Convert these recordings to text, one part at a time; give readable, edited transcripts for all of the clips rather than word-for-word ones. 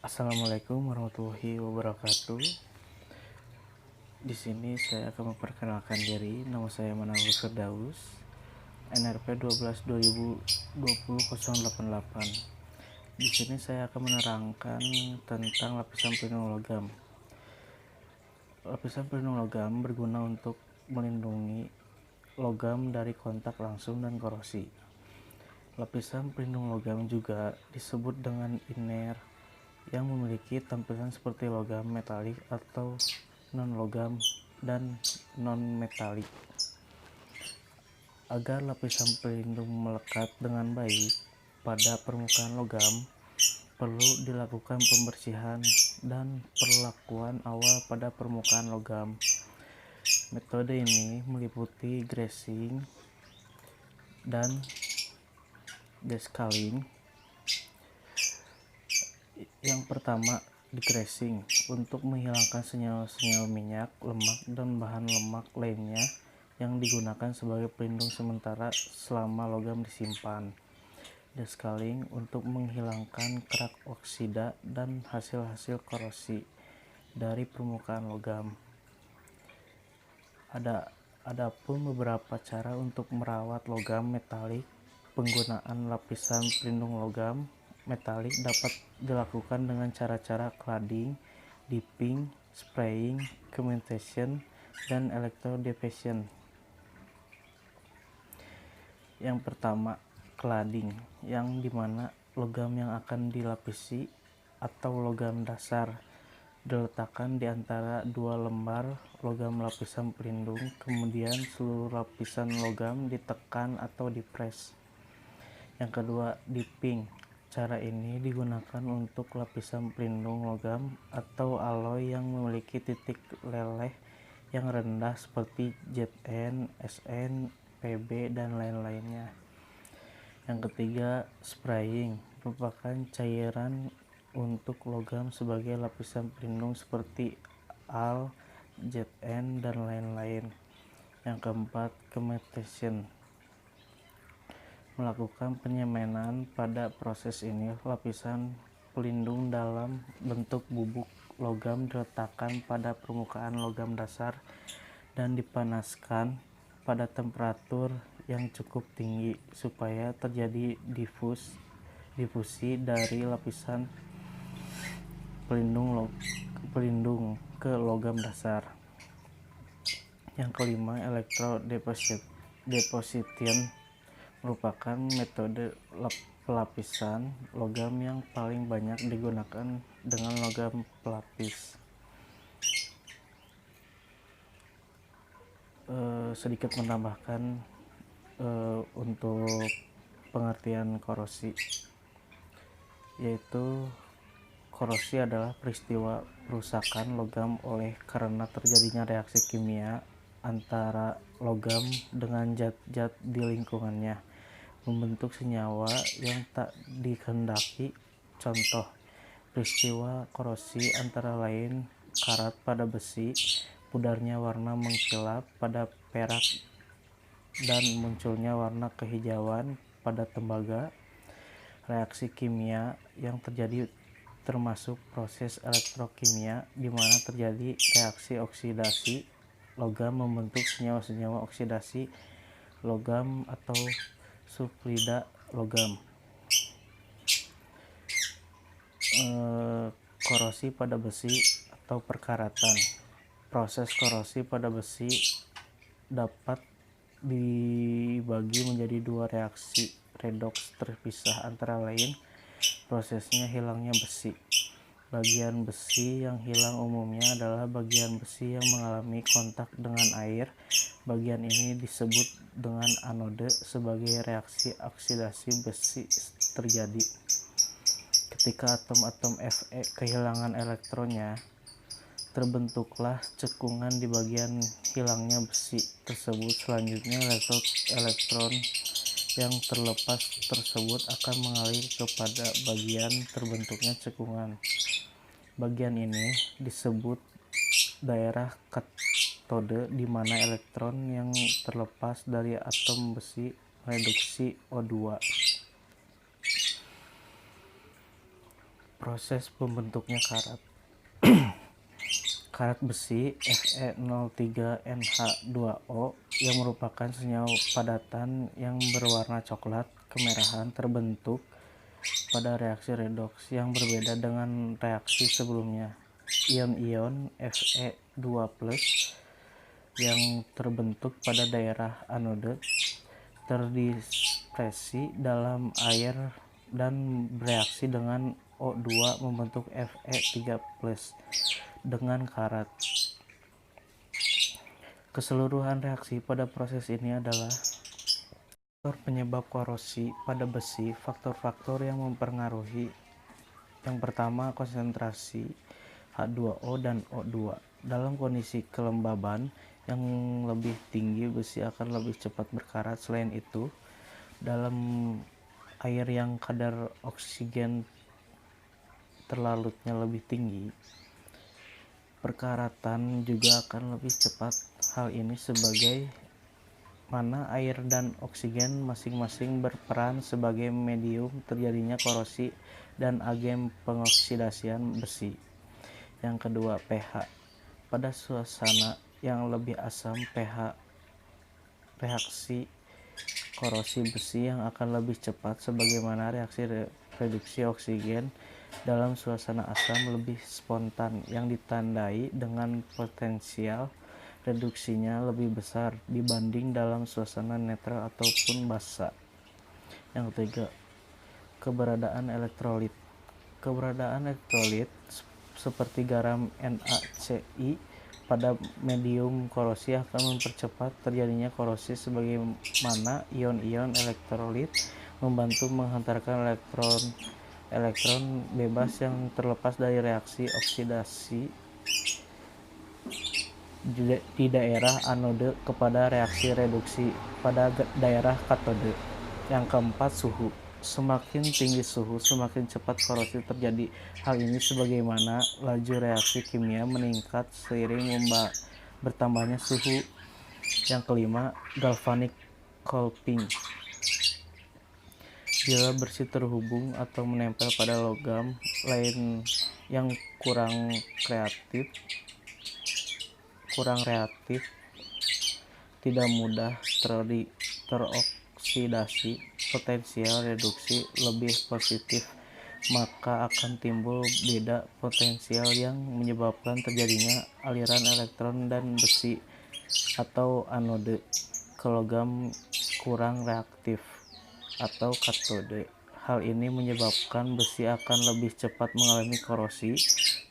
Assalamualaikum warahmatullahi wabarakatuh. Di sini saya akan memperkenalkan diri. Nama saya Manawir Firdaus, NRP 12/2020-088. Di sini saya akan menerangkan tentang lapisan pelindung logam. Lapisan pelindung logam berguna untuk melindungi logam dari kontak langsung dan korosi. Lapisan pelindung logam juga disebut dengan iner, yang memiliki tampilan seperti logam metalik atau non-logam dan non-metalik. Agar lapisan pelindung melekat dengan baik pada permukaan logam, perlu dilakukan pembersihan dan perlakuan awal pada permukaan logam. Metode ini meliputi greasing dan descaling. Yang pertama, degreasing untuk menghilangkan senyawa-senyawa minyak, lemak, dan bahan lemak lainnya yang digunakan sebagai pelindung sementara selama logam disimpan. Descaling untuk menghilangkan kerak oksida dan hasil-hasil korosi dari permukaan logam. Adapun beberapa cara untuk merawat logam metalik. Penggunaan lapisan pelindung logam metalik dapat dilakukan dengan cara-cara cladding, dipping, spraying, cementation, dan electrodiffusion. Yang pertama, cladding, yang dimana logam yang akan dilapisi atau logam dasar diletakkan di antara dua lembar logam lapisan pelindung, kemudian seluruh lapisan logam ditekan atau dipres. Yang kedua, dipping. Cara ini digunakan untuk lapisan pelindung logam atau alloy yang memiliki titik leleh yang rendah seperti Zn, Sn, Pb, dan lain-lainnya. Yang ketiga, spraying, merupakan cairan untuk logam sebagai lapisan pelindung seperti Al, Zn, dan lain-lain. Yang keempat, cementation, melakukan penyemanan. Pada proses ini, lapisan pelindung dalam bentuk bubuk logam diletakkan pada permukaan logam dasar dan dipanaskan pada temperatur yang cukup tinggi supaya terjadi difusi dari lapisan pelindung ke logam dasar. Yang kelima, electrodeposition, merupakan metode pelapisan logam yang paling banyak digunakan dengan logam pelapis. Sedikit menambahkan untuk pengertian korosi, yaitu korosi adalah peristiwa perusakan logam oleh karena terjadinya reaksi kimia antara logam dengan zat-zat di lingkungannya, membentuk senyawa yang tak dikehendaki. Contoh peristiwa korosi antara lain karat pada besi, pudarnya warna mengkilap pada perak, dan munculnya warna kehijauan pada tembaga. Reaksi kimia yang terjadi termasuk proses elektrokimia, di mana terjadi reaksi oksidasi logam membentuk senyawa-senyawa oksidasi logam atau sulfida logam. Korosi pada besi atau perkaratan. Proses korosi pada besi dapat dibagi menjadi dua reaksi redoks terpisah, antara lain prosesnya hilangnya besi. Bagian besi yang hilang umumnya adalah bagian besi yang mengalami kontak dengan air. Bagian ini disebut dengan anode. Sebagai reaksi oksidasi besi terjadi ketika atom-atom Fe kehilangan elektronnya, terbentuklah cekungan di bagian hilangnya besi tersebut. Selanjutnya, elektron yang terlepas tersebut akan mengalir kepada bagian terbentuknya cekungan. Bagian ini disebut daerah katode, di mana elektron yang terlepas dari atom besi mereduksi O2. Proses pembentuknya karat. Karat besi Fe03NH2O yang merupakan senyawa padatan yang berwarna coklat kemerahan terbentuk pada reaksi redoks yang berbeda dengan reaksi sebelumnya. Ion-ion Fe2+ yang terbentuk pada daerah anode terdispersi dalam air dan bereaksi dengan O2 membentuk Fe3+ dengan karat. Keseluruhan reaksi pada proses ini adalah faktor penyebab korosi pada besi. Faktor-faktor yang mempengaruhi: yang pertama, konsentrasi H2O dan O2. Dalam kondisi kelembaban yang lebih tinggi, besi akan lebih cepat berkarat. Selain itu, dalam air yang kadar oksigen terlarutnya lebih tinggi, perkaratan juga akan lebih cepat. Hal ini sebagai mana air dan oksigen masing-masing berperan sebagai medium terjadinya korosi dan agen pengoksidasian besi. Yang kedua, pH. Pada suasana yang lebih asam, pH reaksi korosi besi yang akan lebih cepat, sebagaimana reaksi reduksi oksigen dalam suasana asam lebih spontan yang ditandai dengan potensial reduksinya lebih besar dibanding dalam suasana netral ataupun basa. Yang ketiga, keberadaan elektrolit. Keberadaan elektrolit seperti garam NaCl pada medium korosi akan mempercepat terjadinya korosi, sebagaimana ion-ion elektrolit membantu menghantarkan elektron bebas yang terlepas dari reaksi oksidasi di daerah anode kepada reaksi reduksi pada daerah katode. Yang keempat, suhu. Semakin tinggi suhu, semakin cepat korosi terjadi. Hal ini sebagaimana laju reaksi kimia meningkat seiring bertambahnya suhu. Yang kelima, galvanic coupling. Bila besi terhubung atau menempel pada logam lain yang kurang reaktif, tidak mudah teroksidasi, potensial reduksi lebih positif, maka akan timbul beda potensial yang menyebabkan terjadinya aliran elektron dan besi atau anode ke logam kurang reaktif atau katode. Hal ini menyebabkan besi akan lebih cepat mengalami korosi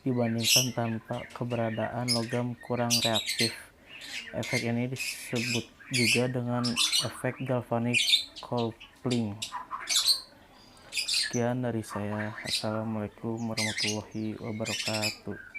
dibandingkan tanpa keberadaan logam kurang reaktif. Efek ini disebut juga dengan efek galvanic coupling. Sekian dari saya. Assalamualaikum warahmatullahi wabarakatuh.